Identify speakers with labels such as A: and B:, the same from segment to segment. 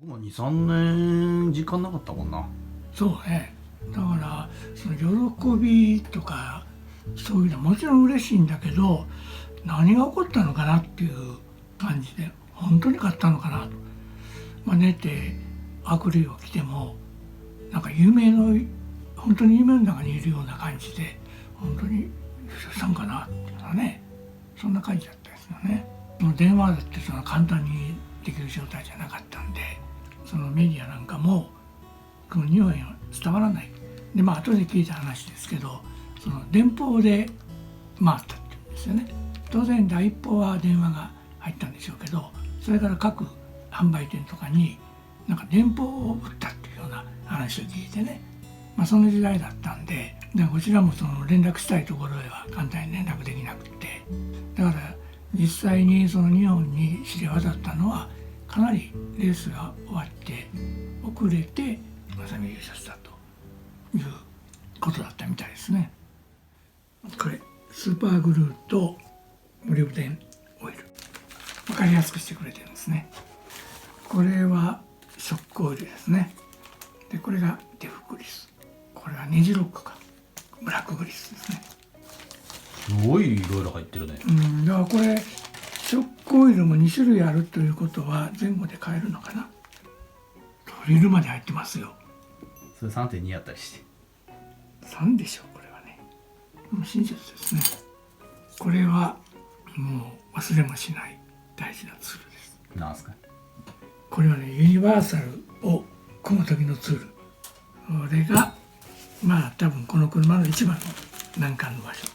A: もう2、3年時間なかったもんな。
B: そうね。だからその喜びとかそういうのはもちろん嬉しいんだけど、何が起こったのかなっていう感じで、本当に勝ったのかなと。寝て悪霊が来てもなんか本当に夢の中にいるような感じで、本当に優勝したんかなっていうのはね、そんな感じだったですよね。電話だってその簡単にできる状態じゃなかったんで、そのメディアなんかもこの匂いが伝わらないで、後で聞いた話ですけど、その電報で回ったっていうんですよね。当然第一報は電話が入ったんでしょうけど、それから各販売店とかになんか電報を売ったっていうような話を聞いてね、その時代だったんで、こちらもその連絡したいところへは簡単に連絡できなくて、だから実際にその日本に知れ渡ったのはかなりレースが終わって遅れて正美優勝したということだったみたいですね。これスーパーグルーとモリブデンオイル、分かりやすくしてくれてるんですね。これはショックオイルですね。でこれがデフグリス、これはネジロックかブラックグリスですね。
A: すごいいろいろ入ってるね。
B: だからこれショックオイルも2種類あるということは前後で買えるのかな。ドリルまで入ってますよ。
A: それ 3.2 やったりして。
B: 3でしょうこれはね。親切ですね。これはもう忘れもしない大事なツールです。
A: なんすか。
B: これはね、ユニバーサルを組む時のツール。これが多分この車の一番の難関の場所。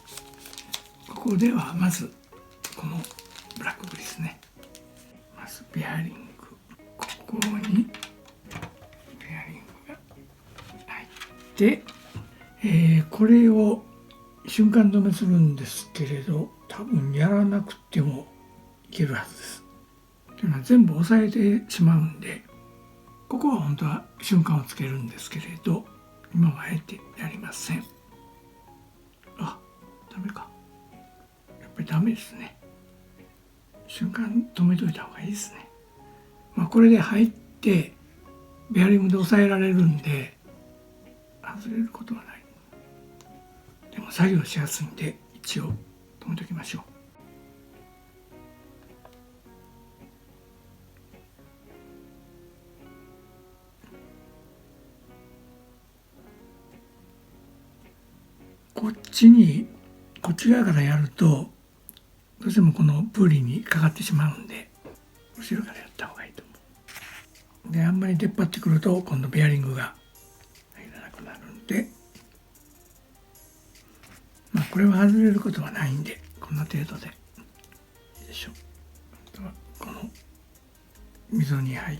B: ここではまずこのブラックグリスね、まずベアリング、ここにベアリングが入って、これを瞬間止めするんですけれど、多分やらなくてもいけるはずです。というのは全部押さえてしまうんで、ここは本当は瞬間をつけるんですけれど、今はあえてやりません。ダメか。やっぱりダメですね。瞬間止めといた方がいいですね。これで入ってベアリングで押さえられるんで外れることはない。でも作業しやすいんで一応止めておきましょう。こっち側からやるとどうしてもこのプーリーにかかってしまうんで、後ろからやった方がいいと思う。であんまり出っ張ってくると今度ベアリングが入らなくなるんで、これは外れることはないんでこんな程度でいいでしょう。あとはこの溝に入っ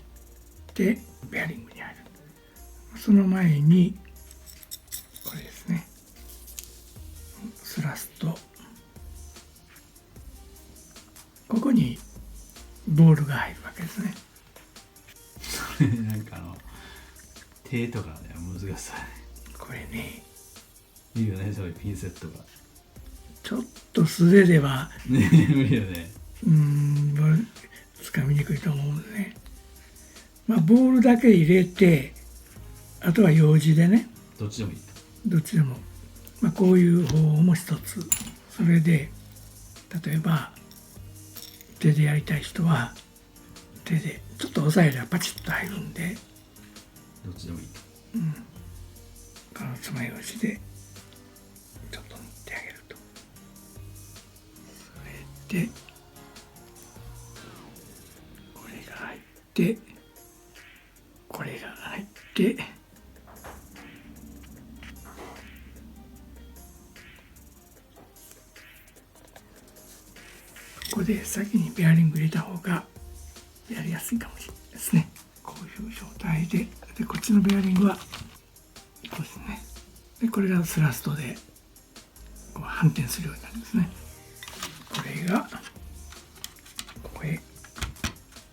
B: てベアリングに入る。その前にこれですね、スラスト、ここにボールが入るわけですね。
A: なんか手とかね、難しさ。
B: これね、
A: いいよね、そういうピンセットが。
B: ちょっと素手では
A: ね、無理よね。
B: つかみにくいと思うんでね。ボールだけ入れて、あとは用紙でね、
A: どっちでもいい。
B: どっちでも、こういう方法も一つ。それで例えば手でやりたい人は手でちょっと押さえればパチッと入るんで、
A: どっちでもいい。
B: この爪楊枝でちょっと塗ってあげると、それでこれが入ってこれが入って、ここで先にベアリング入れた方がやりやすいかもしれないですね。こういう状態で、こっちのベアリングはこうですね。でこれがスラストでこう反転するようになるんですね。これがここへ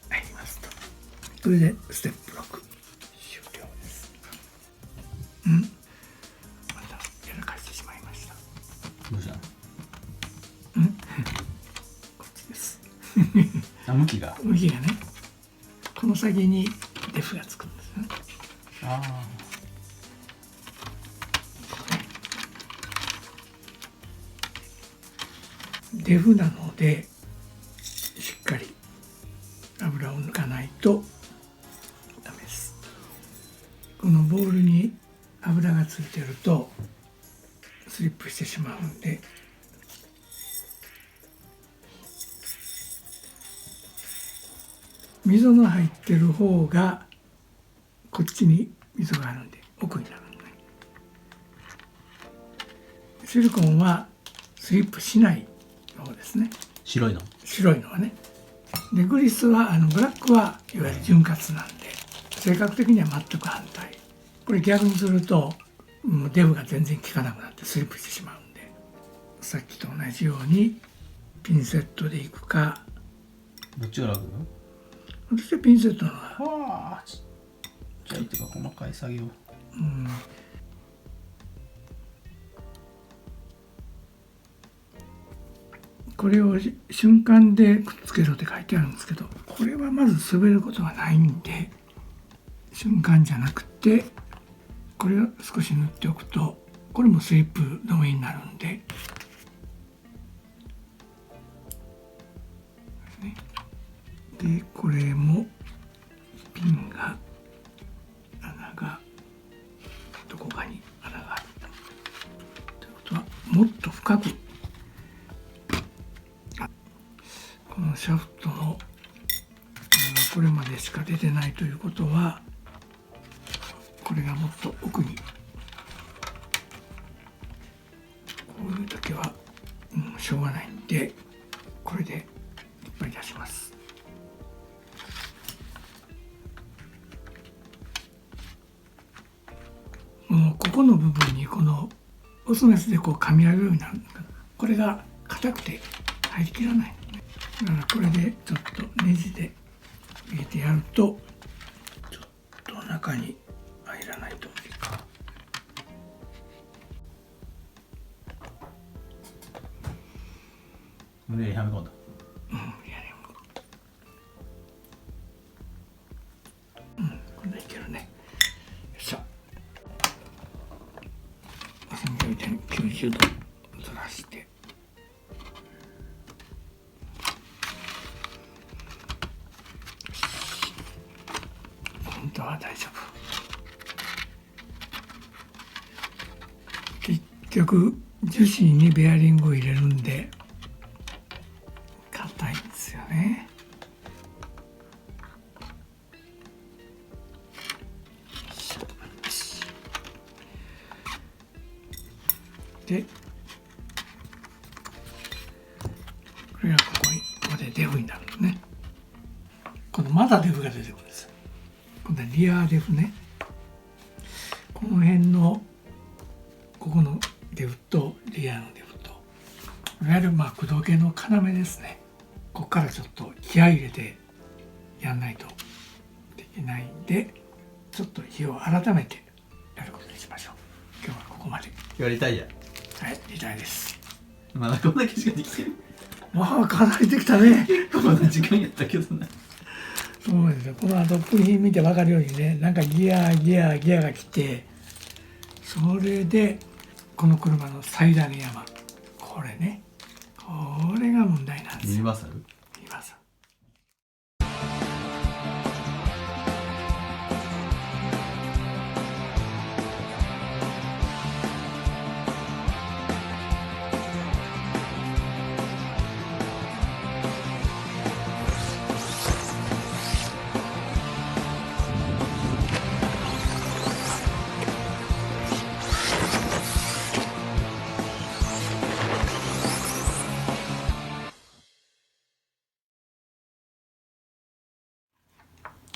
B: 入りますと、それでステップ6終了です。またやらかしてしまいました。
A: どうしたの？
B: こっちです。
A: 向きが
B: ね、この先にデフがつくんですね。
C: あ
B: デフなのでしっかり油を抜かないとダメです。このボウルに油がついてるとスリップしてしまうんで、溝の入ってる方がこっちに溝があるんで奥になるんで、シリコンはスリップしない方ですね。
C: 白いの。
B: 白いのはね。でグリスはブラックはいわゆる潤滑なんで性格的には全く反対。これ逆にするとデフが全然効かなくなってスリップしてしまうんで、さっきと同じようにピンセットでいくか。
C: どっちが楽？
B: 私はピンセットの方が、
C: はあ、ちっちゃいっていうか細かい作業。
B: これを瞬間でくっつけろって書いてあるんですけど、これはまず滑ることがないんで瞬間じゃなくて、これを少し塗っておくとこれもスリップ止めになるんで、でこれもピンが穴がどこかに穴があるということはもっと深くこのシャフトの穴がこれまでしか出てないということは、これがもっと奥に、こういう時は、しょうがないんでこれでいっぱい出します。ここの部分にこのオスメスでこう噛み上げるようになるんですけど、これが硬くて入りきらない。だからこれでちょっとネジで入れてやるとちょっと中に入らないと無理か。
C: 無理やりはめ込んだ。
B: こんないけるね。よいしょ。90度ずらして。本当は大丈夫。結局樹脂にベアリングを入れるんで硬いんですよね。でこれがここでデフになるのね。今度まだデフが出てくるんですよ。今度はリアデフね。この辺のここのデフとリアのデフと、いわゆる駆動系の要ですね。ここからちょっと気合い入れてやんないとできないんで、ちょっと日を改めてやることにしましょう。今日はここまで。
C: やりたいや。
B: はい、リタイです。
C: まだこんだけしかできてる。
B: まあかなりできたね。
C: こんな時間やったけどな。
B: そうですよ。この後部品見て分かるようにね、なんかギアが来て、それでこの車の最大の山、これね、これが問題なんですよ。
C: ユニバーサル？
B: ユニバーサル。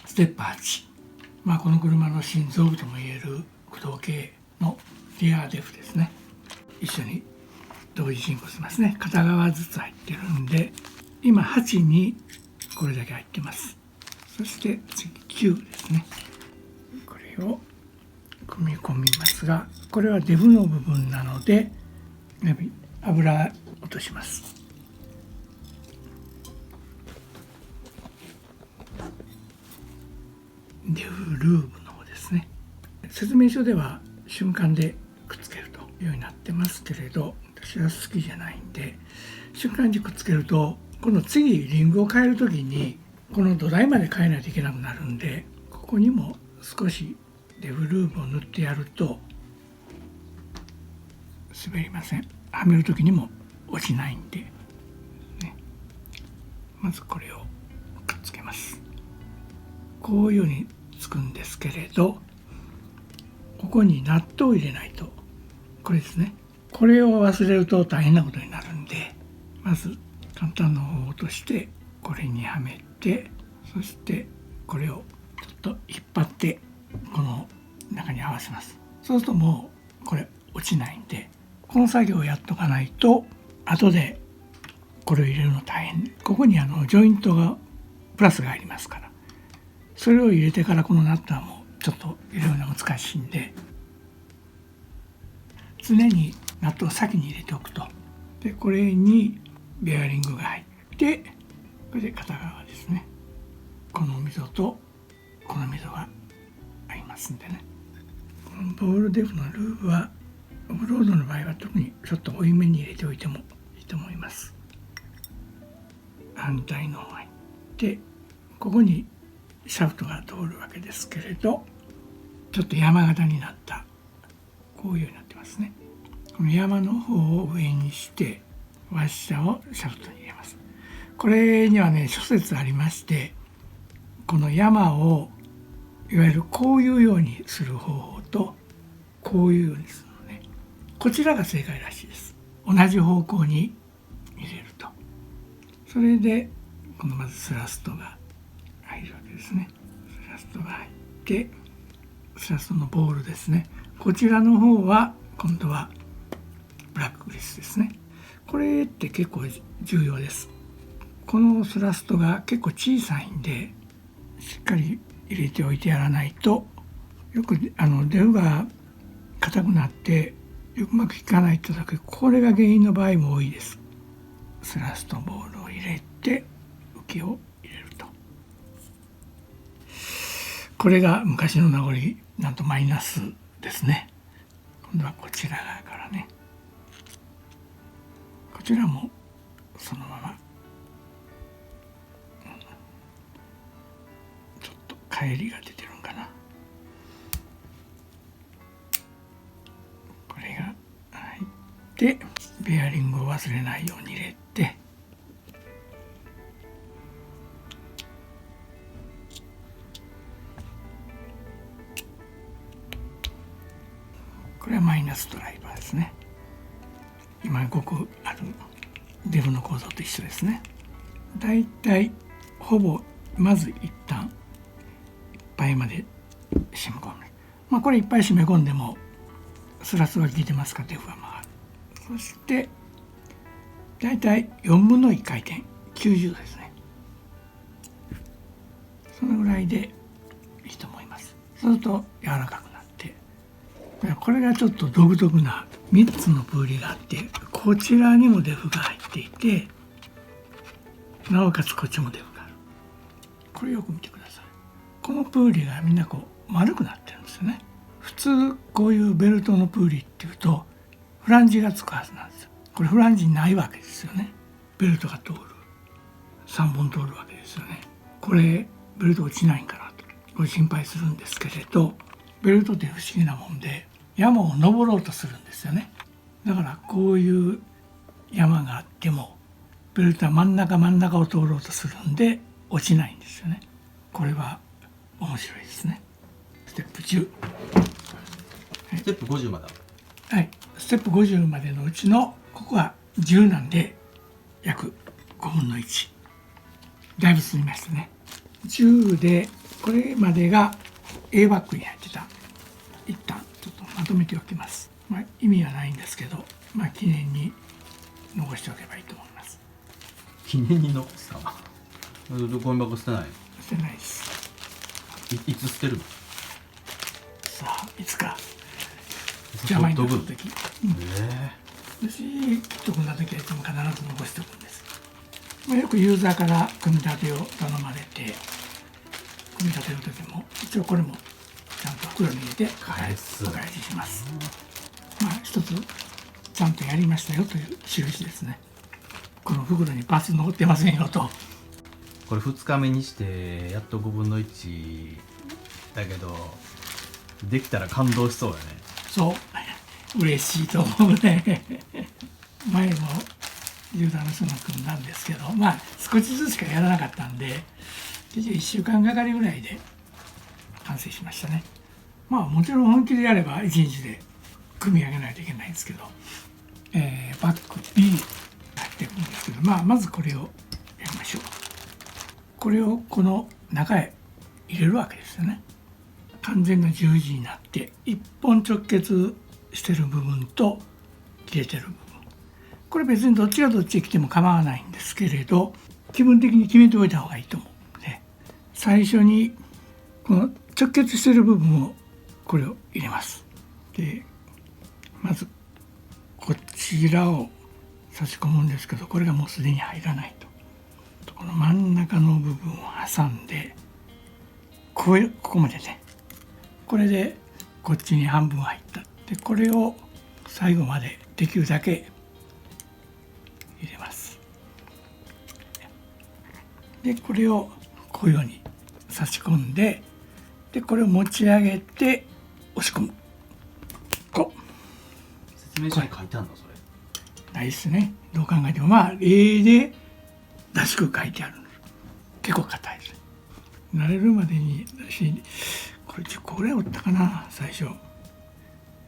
B: ステップ8、この車の心臓部ともいえる駆動系のリアデフですね。一緒に同時進行しますね。片側ずつ入ってるんで、今8にこれだけ入ってます。そして次9ですね。これを組み込みますが、これはデフの部分なので油落とします。デフルーブの方ですね。説明書では瞬間でくっつけるというようになってますけれど、私は好きじゃないんで、瞬間にくっつけると今度次リングを変える時にこの土台まで変えないといけなくなるんで、ここにも少しデフルーブを塗ってやると滑りません。はめる時にも落ちないんで、ね、まずこれをくっつけます。こういうようにつくんですけれど、ここにナットを入れないと、これですね、これを忘れると大変なことになるんで、まず簡単な方法としてこれにはめて、そしてこれをちょっと引っ張ってこの中に合わせます。そうするともうこれ落ちないんで、この作業をやっとかないと後でこれを入れるの大変。ここにジョイントがプラスが入りますから、それを入れてからこのナットはもうちょっと入れるのが難しいんで、常にナットを先に入れておくと。でこれにベアリングが入って、これで片側ですね、この溝とこの溝が合いますんでね。このボールデフのルーブはオフロードの場合は特にちょっと多いめに入れておいてもいいと思います。反対の方に行ってここにシャフトが通るわけですけれど、ちょっと山形になったこういうようになってますね。この山の方を上にしてワッシャーをシャフトに入れます。これにはね諸説ありまして、この山をいわゆるこういうようにする方法とこういうようにするのね、こちらが正解らしいです。同じ方向に入れると、それでこのまずスラストが入るわけですね。スラストが入って、スラストのボールですね、こちらの方は今度はブラックグリスですね。これって結構重要です。このスラストが結構小さいんで、しっかり入れておいてやらないと、よくデフが硬くなってうまくいかないって時、これが原因の場合も多いです。スラストボールを入れて浮きを入れると、これが昔の名残、なんとマイナスですね。今度はこちら側からね、こちらもそのままちょっと返りが出てるんかな、これが入ってベアリングを忘れないように入れて、これはマイナスドライバーですね。今ごくあるデフの構造と一緒ですね。だいたいほぼまず一旦いっぱいまで締め込む。これいっぱい締め込んでもスラスが効いてますからデフは曲がる。そしてだいたい4分の1回転90ですね。そのぐらいでいいと思います。そうすると柔らかくなって、これがちょっと独特な3つのプーリがあって、こちらにもデフが入っていて、なおかつこっちもデフがある。これよく見てください。このプーリがみんなこう丸くなってるんですよね。普通こういうベルトのプーリっていうとフランジがつくはずなんですよ。これフランジないわけですよね。ベルトが通る、3本通るわけですよね。これベルト落ちないんかなとご心配するんですけれど、ベルトって不思議なもんで山を登ろうとするんですよね。だからこういう山があってもベルトは真ん中を通ろうとするんで落ちないんですよね。これは面白いですね。ステップ10、
C: ステップ50まで
B: はい、ステップ50までのうちのここは10なんで約5分の1、だいぶ進みましたね。10でこれまでが A バッグに入ってた。一旦ちょっとまとめておきます。意味はないんですけど、記念に残しておけばいいと思います。
C: 記念に残すか。ゴミ箱捨てない。
B: 捨てないです。
C: いつ捨てるの。
B: さあいつか邪魔になった時、私きっとこんな時はいつも必ず残しておくんです。よくユーザーから組み立てを頼まれて、組み立てる時も一応これもちゃんと袋に入れて
A: 返す
B: お返しします。まあ一つちゃんとやりましたよという印ですね。この袋にパス残ってませんよと。
A: これ2日目にしてやっと5分の1だけど、できたら感動しそうやね。
B: そう嬉しいと思うね。前もユーザーの人が組んだんですけど、まあ少しずつしかやらなかったんで、結局1週間がかりぐらいで完成しましたね。まあもちろん本気でやれば1日で組み上げないといけないんですけど、バック B 入ってるんですけど、まずこれをやりましょう。これをこの中へ入れるわけですよね。完全な十字になって一本直結してる部分と切れてる部分、これ別にどっちがどっちへ来ても構わないんですけれど、気分的に決めておいた方がいいと思うので、最初にこの直結してる部分をこれを入れます。でまずこちらを差し込むんですけど、これがもうすでに入らないと、この真ん中の部分を挟んでここまでね、これでこっちに半分入った。でこれを最後までできるだけ入れます。でこれをこういうように差し込んで、でこれを持ち上げて押し込む。こう
A: 説明書に書いてあるのそれ。
B: ないですね。どう考えてもまあ例でらしく書いてあるんです。結構硬いです。慣れるまでに私これ10個ぐらい折ったかな最初。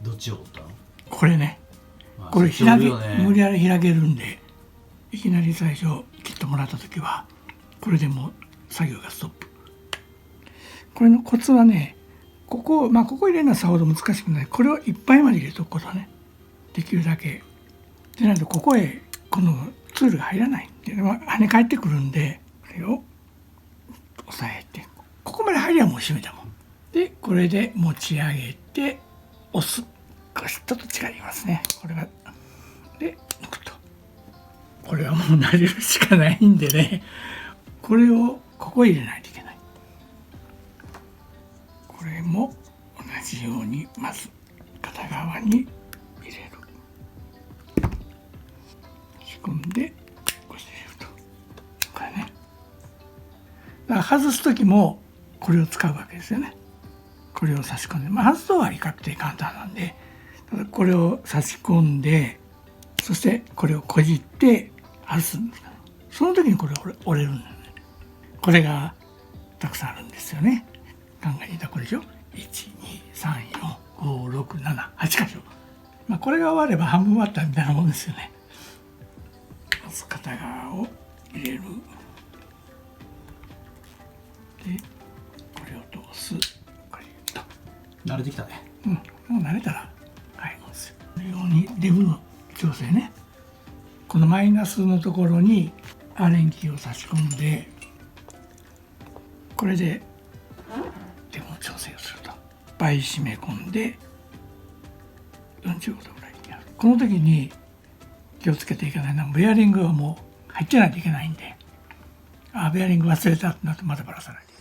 A: どっちを折ったの？
B: これね、
A: まあ
B: これ
A: そっち折るよね
B: 無理やり開けるんで、いきなり最初切ってもらった時はこれでもう作業がストップ。これのコツはね、ここ入れるのはさほど難しくない。これをいっぱいまで入れとくことね。できるだけでないとここへこのツールが入らないんで、跳ね返ってくるんで、これを押さえて、ここまで入りゃもう閉めたもんで、これで持ち上げて押す。これちょっと違いますね。これはで抜くと、これはもう慣れるしかないんでね、これをここへ入れないといけない。これも同じようにまず片側に入れる。仕込んでこうして入れると、これね。だから外す時もこれを使うわけですよね。これを差し込んで、外すとは比較的簡単なんで、ただこれを差し込んで、そしてこれをこじって外すんですから、その時にこれ折れるんだよね。これがたくさんあるんですよね。考えていたこれでしょ。1234567 8箇所。これが終われば半分終わったみたいなもんですよね。まず片側を入れる。でこれを通す。これと
A: 慣れてきたね。
B: もう慣れたら入るんですよ。このようにレブの調整ね。このマイナスのところにアレンキーを差し込んで、これでレブの調整をすると。いっぱい締め込んで45度ぐらいにやる。この時に気をつけていかないのは、ベアリングはもう入ってないといけないんで、ベアリング忘れたってなってまたばらさないで。